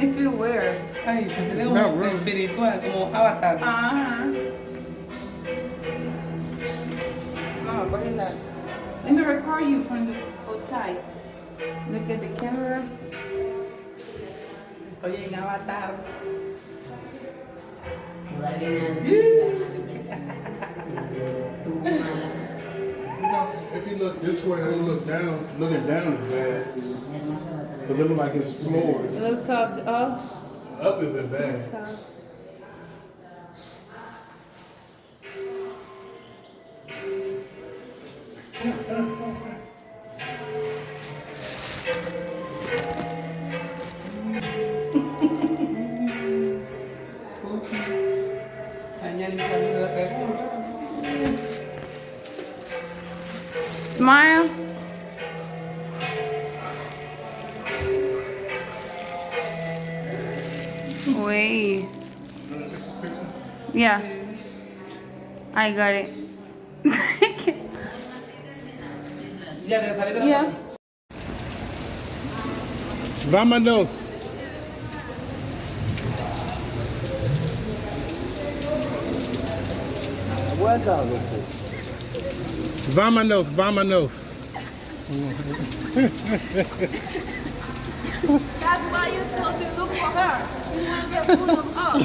It feel weird. Ay, se siente como Not really. espiritual, como avatar. Ajá. No, look at that. Let me record you from the outside. Look at the camera. Estoy en avatar. You know, if you look this way and look down, looking down is bad. Because it look like it's floors. Look up. Up isn't bad. Top. Angelyse, saluda, pregunta. Smile. Wait. Yeah. I got it. Ya te sale de la Yeah. Vámonos. Vámonos, vámonos. That's why you told me look for her. You want to get full of us.